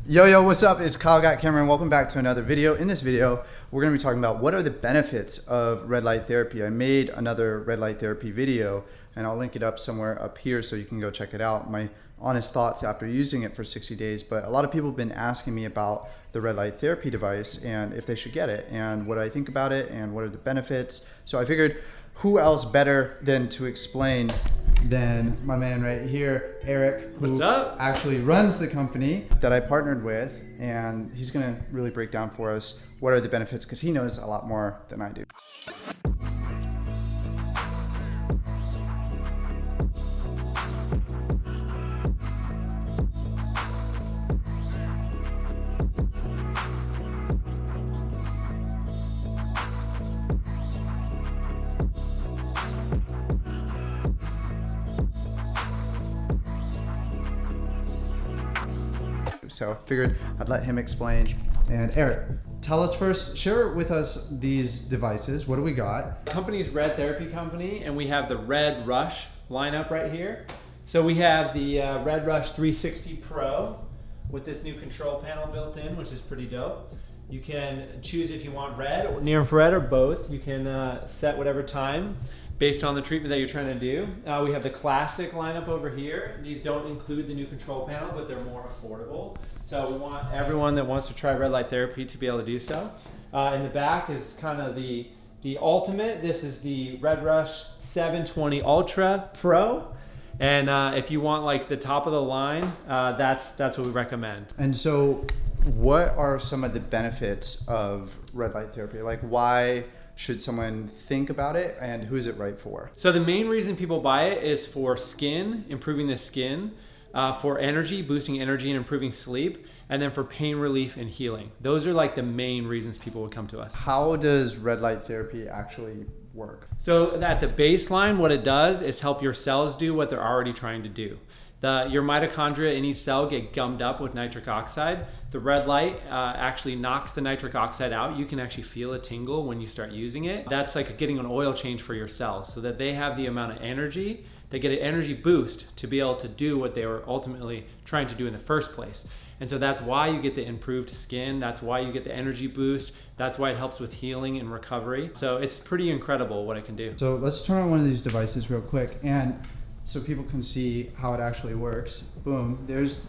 Yo, what's up? It's Kyle Got Cameron. Welcome back to another video. In this video, we're going to be talking about what are the benefits of red light therapy. I made another red light therapy video, and I'll link it up somewhere up here so you can go check it out. My honest thoughts after using it for 60 days. But a lot of people have been asking me about the red light therapy device and if they should get it and what I think about it and what are the benefits. So I figured who else better than to explain than my man right here, Eric, who actually runs the company that I partnered with, and he's gonna really break down for us what are the benefits because he knows a lot more than I do. So I figured I'd let him explain. And Eric, tell us first, share with us these devices. What do we got? The company's Red Therapy Company, and we have the Red Rush lineup right here. So we have the Red Rush 360 Pro with this new control panel built in, which is pretty dope. You can choose if you want red, or near infrared, or both. You can set whatever time based on the treatment that you're trying to do. We have the classic lineup over here. These don't include the new control panel, but they're more affordable. So we want everyone that wants to try red light therapy to be able to do so. In the back is kind of the ultimate. This is the Red Rush 720 Ultra Pro. And if you want like the top of the line, that's what we recommend. And so what are some of the benefits of red light therapy? Like why should someone think about it and who is it right for? So the main reason people buy it is for skin, improving the skin, for energy, boosting energy and improving sleep, and then for pain relief and healing. Those are like the main reasons people would come to us. How does red light therapy actually work? So at the baseline, what it does is help your cells do what they're already trying to do. Your mitochondria in each cell get gummed up with nitric oxide. The red light actually knocks the nitric oxide out. You can actually feel a tingle when you start using it. That's like getting an oil change for your cells so that they have the amount of energy. They get an energy boost to be able to do what they were ultimately trying to do in the first place. And so that's why you get the improved skin. That's why you get the energy boost. That's why it helps with healing and recovery. So it's pretty incredible what it can do. So let's turn on one of these devices real quick, and so people can see how it actually works. Boom, there's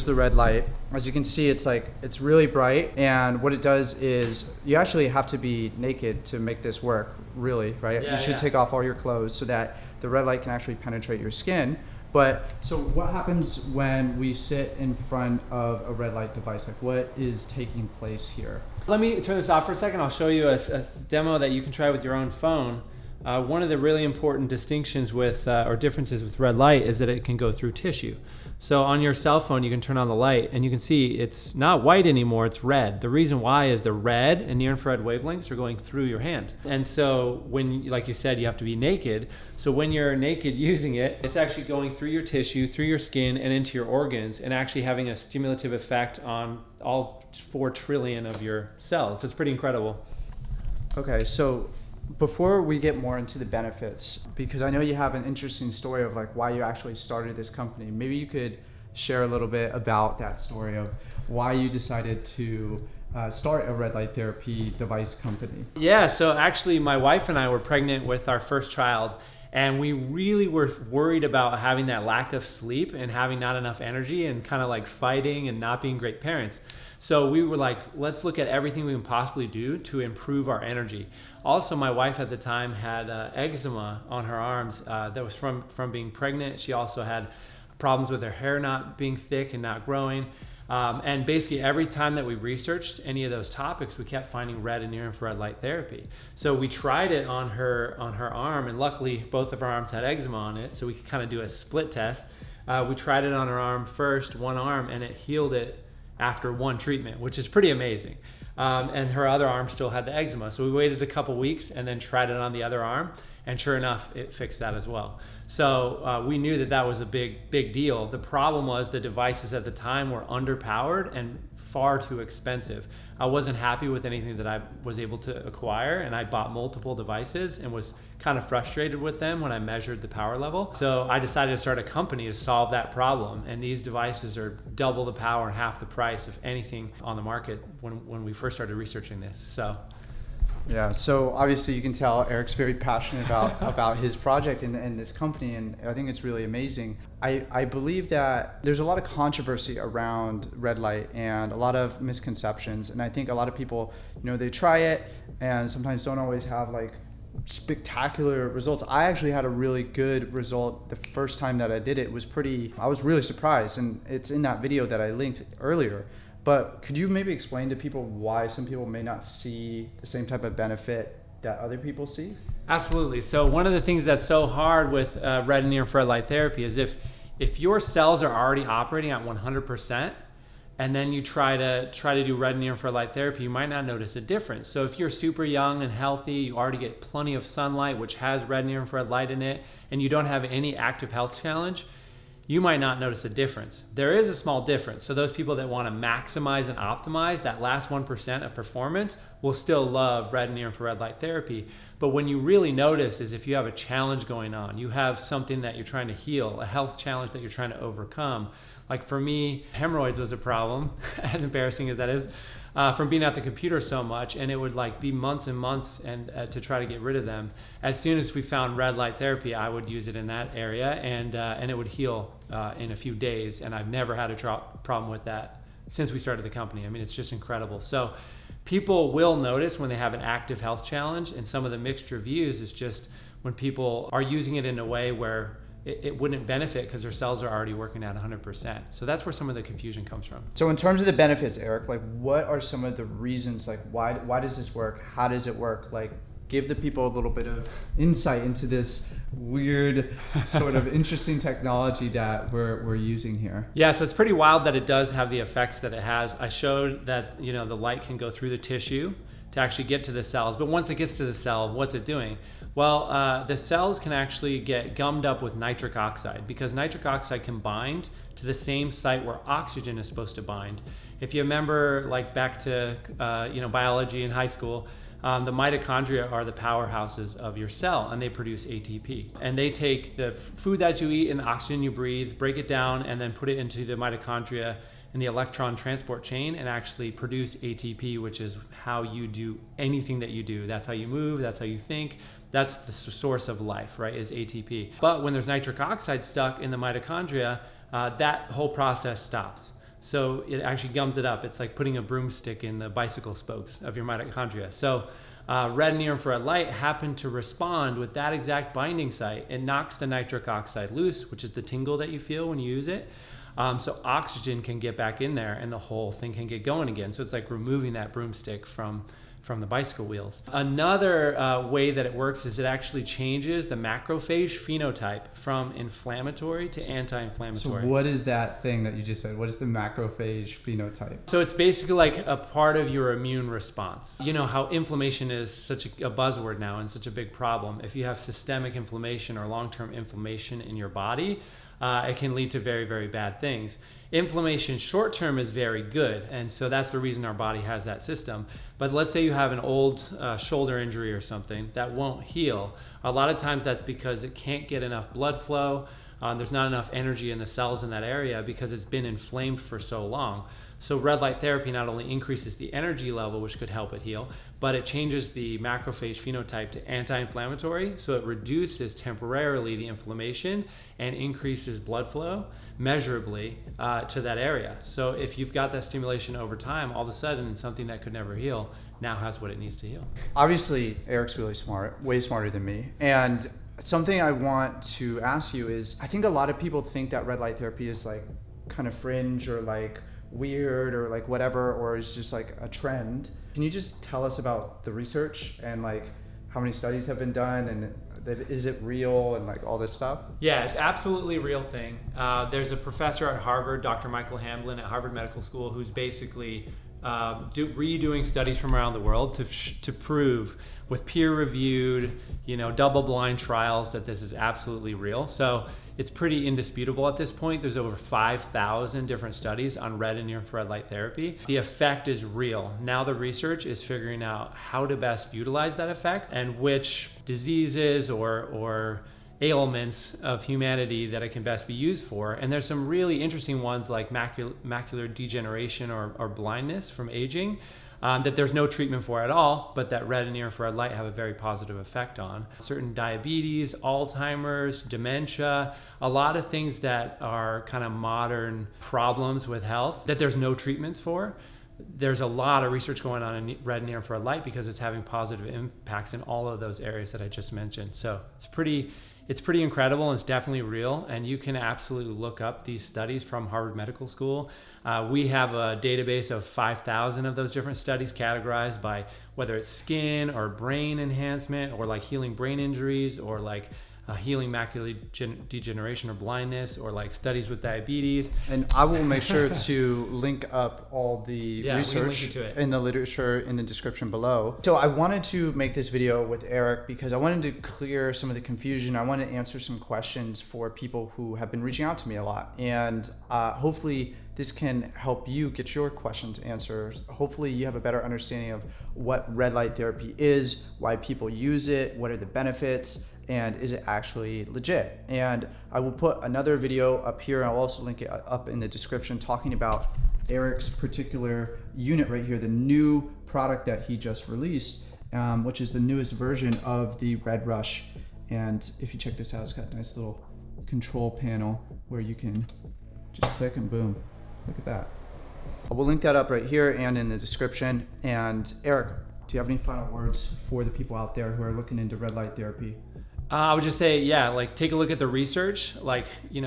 the red light. As you can see, it's really bright, and what it does is you actually have to be naked to make this work, really, right? Yeah, you should take off all your clothes so that the red light can actually penetrate your skin. But so what happens when we sit in front of a red light device? Like what is taking place here? Let me turn this off for a second. I'll show you a demo that you can try with your own phone. One of the really important distinctions with or differences with red light is that it can go through tissue. So on your cell phone, you can turn on the light and you can see it's not white anymore, it's red. The reason why is the red and near infrared wavelengths are going through your hand. And so when, like you said, you have to be naked. So when you're naked using it, it's actually going through your tissue, through your skin and into your organs and actually having a stimulative effect on all 4 trillion of your cells. It's pretty incredible. Okay, so before we get more into the benefits, because I know you have an interesting story of like why you actually started this company, maybe you could share a little bit about that story of why you decided to start a red light therapy device company. Yeah, so actually my wife and I were pregnant with our first child, and we really were worried about having that lack of sleep and having not enough energy and kind of like fighting and not being great parents. So we were like, let's look at everything we can possibly do to improve our energy. Also, my wife at the time had eczema on her arms that was from being pregnant. She also had problems with her hair not being thick and not growing. And basically every time that we researched any of those topics, we kept finding red and near infrared light therapy. So we tried it on her arm, and luckily both of our arms had eczema on it, so we could kind of do a split test. We tried it on her arm first, one arm, and it healed it after one treatment, which is pretty amazing. And her other arm still had the eczema. So we waited a couple weeks and then tried it on the other arm. And sure enough, it fixed that as well. So we knew that that was a big deal. The problem was the devices at the time were underpowered and far too expensive. I wasn't happy with anything that I was able to acquire, and I bought multiple devices and was kind of frustrated with them when I measured the power level. So I decided to start a company to solve that problem, and these devices are double the power and half the price of anything on the market when we first started researching this. So yeah, so obviously you can tell Eric's very passionate about his project and this company, and I think it's really amazing. I believe that there's a lot of controversy around red light and a lot of misconceptions, and I think a lot of people, they try it and sometimes don't always have like spectacular results. I actually had a really good result the first time that I did it. I was really surprised, and it's in that video that I linked earlier. But could you maybe explain to people why some people may not see the same type of benefit that other people see? Absolutely. So one of the things that's so hard with red and near-infrared light therapy is if your cells are already operating at 100%, and then you try to do red and near-infrared light therapy, you might not notice a difference. So if you're super young and healthy, you already get plenty of sunlight, which has red and near-infrared light in it, and you don't have any active health challenge, you might not notice a difference. There is a small difference. So those people that want to maximize and optimize that last 1% of performance will still love red and near-infrared light therapy. But when you really notice is if you have a challenge going on, you have something that you're trying to heal, a health challenge that you're trying to overcome. Like for me, hemorrhoids was a problem, as embarrassing as that is, from being at the computer so much, and it would like be months and months and to try to get rid of them. As soon as we found red light therapy, I would use it in that area, and it would heal in a few days. And I've never had a problem with that since we started the company. I mean, it's just incredible. So people will notice when they have an active health challenge, and some of the mixed reviews is just when people are using it in a way where it wouldn't benefit because their cells are already working at 100%. So that's where some of the confusion comes from. So in terms of the benefits, Eric, like what are some of the reasons, like why does this work? How does it work? Like give the people a little bit of insight into this weird sort of interesting technology that we're using here. Yeah, so it's pretty wild that it does have the effects that it has. I showed that, the light can go through the tissue to actually get to the cells. But once it gets to the cell, what's it doing? Well, the cells can actually get gummed up with nitric oxide because nitric oxide can bind to the same site where oxygen is supposed to bind. If you remember, like back to biology in high school, the mitochondria are the powerhouses of your cell, and they produce ATP. And they take the food that you eat and the oxygen you breathe, break it down, and then put it into the mitochondria in the electron transport chain and actually produce ATP, which is how you do anything that you do. That's how you move, that's how you think. That's the source of life, right, is ATP. But when there's nitric oxide stuck in the mitochondria, that whole process stops. So it actually gums it up. It's like putting a broomstick in the bicycle spokes of your mitochondria. So red and near-infrared light happen to respond with that exact binding site. It knocks the nitric oxide loose, which is the tingle that you feel when you use it. So oxygen can get back in there and the whole thing can get going again. So it's like removing that broomstick from the bicycle wheels. Another way that it works is it actually changes the macrophage phenotype from inflammatory to anti-inflammatory. So what is that thing that you just said? What is the macrophage phenotype? So it's basically like a part of your immune response. You know how inflammation is such a buzzword now and such a big problem. If you have systemic inflammation or long-term inflammation in your body, it can lead to very, very bad things. Inflammation short term is very good, and so that's the reason our body has that system. But let's say you have an old shoulder injury or something that won't heal. A lot of times that's because it can't get enough blood flow. There's not enough energy in the cells in that area because it's been inflamed for so long. So red light therapy not only increases the energy level, which could help it heal, but it changes the macrophage phenotype to anti-inflammatory, so it reduces temporarily the inflammation and increases blood flow measurably to that area. So if you've got that stimulation over time, all of a sudden something that could never heal now has what it needs to heal. Obviously, Eric's really smart, way smarter than me. And something I want to ask you is, I think a lot of people think that red light therapy is like kind of fringe or like weird or like whatever, or it's just like a trend. Can you just tell us about the research and like how many studies have been done and is it real and like all this stuff? Yeah, it's absolutely a real thing. There's a professor at Harvard, Dr. Michael Hamblin at Harvard Medical School, who's basically redoing studies from around the world to prove with peer-reviewed, double-blind trials that this is absolutely real. So it's pretty indisputable at this point. There's over 5,000 different studies on red and near-infrared light therapy. The effect is real. Now the research is figuring out how to best utilize that effect and which diseases or ailments of humanity that it can best be used for. And there's some really interesting ones like macular degeneration or blindness from aging that there's no treatment for at all, but that red and near-infrared light have a very positive effect on. Certain diabetes, Alzheimer's, dementia, a lot of things that are kind of modern problems with health that there's no treatments for. There's a lot of research going on in red and near-infrared light because it's having positive impacts in all of those areas that I just mentioned. So it's pretty incredible, and it's definitely real, and you can absolutely look up these studies from Harvard Medical School. We have a database of 5,000 of those different studies categorized by whether it's skin or brain enhancement or like healing brain injuries or like healing macular degeneration or blindness or like studies with diabetes. And I will make sure to link up all the research in the literature in the description below. So I wanted to make this video with Eric because I wanted to clear some of the confusion. I wanted to answer some questions for people who have been reaching out to me a lot. And hopefully this can help you get your questions answered. Hopefully you have a better understanding of what red light therapy is, why people use it, what are the benefits, and is it actually legit? And I will put another video up here, and I'll also link it up in the description, talking about Eric's particular unit right here, the new product that he just released, which is the newest version of the Red Rush. And if you check this out, it's got a nice little control panel where you can just click and boom, look at that. We'll link that up right here and in the description. And Eric, do you have any final words for the people out there who are looking into red light therapy? I would just say, take a look at the research,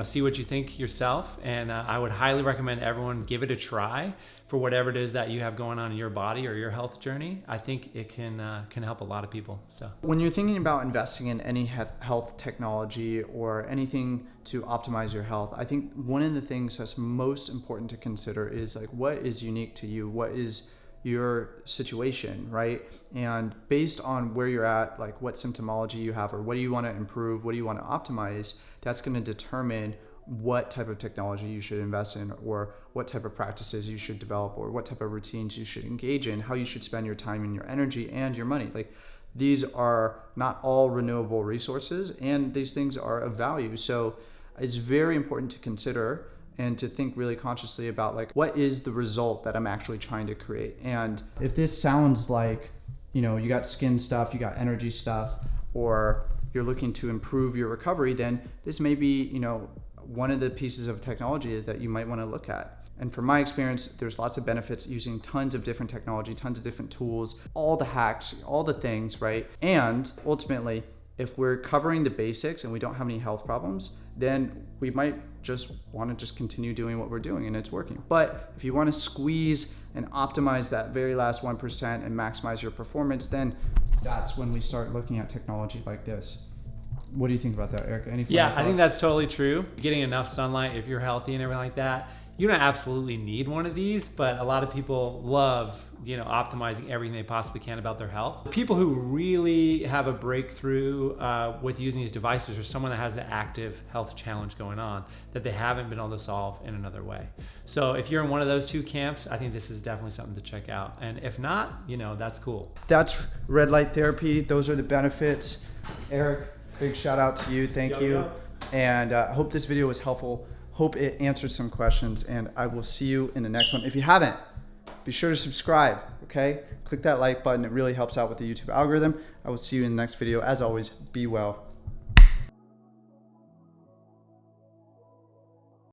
see what you think yourself. And I would highly recommend everyone give it a try for whatever it is that you have going on in your body or your health journey. I think it can help a lot of people. So when you're thinking about investing in any health technology or anything to optimize your health, I think one of the things that's most important to consider is like, what is unique to you? What is your situation, right? And based on where you're at, like what symptomology you have, or what do you want to improve, what do you want to optimize, that's going to determine what type of technology you should invest in, or what type of practices you should develop, or what type of routines you should engage in, how you should spend your time and your energy and your money. Like, these are not all renewable resources, and these things are of value. So it's very important to consider and to think really consciously about like, what is the result that I'm actually trying to create? And if this sounds like, you got skin stuff, you got energy stuff, or you're looking to improve your recovery, then this may be, one of the pieces of technology that you might want to look at. And from my experience, there's lots of benefits using tons of different technology, tons of different tools, all the hacks, all the things, right? And ultimately, if we're covering the basics and we don't have any health problems, then we might just want to continue doing what we're doing and it's working. But if you want to squeeze and optimize that very last 1% and maximize your performance, then that's when we start looking at technology like this. What do you think about that, Eric? Any final thoughts? I think that's totally true. Getting enough sunlight, if you're healthy and everything like that, you don't absolutely need one of these, but a lot of people love, optimizing everything they possibly can about their health. People who really have a breakthrough with using these devices are someone that has an active health challenge going on that they haven't been able to solve in another way. So if you're in one of those two camps, I think this is definitely something to check out. And if not, that's cool. That's red light therapy. Those are the benefits. Eric, big shout out to you. Thank you. And I hope this video was helpful. Hope it answered some questions, and I will see you in the next one. If you haven't, be sure to subscribe, okay? Click that like button. It really helps out with the YouTube algorithm. I will see you in the next video. As always, be well.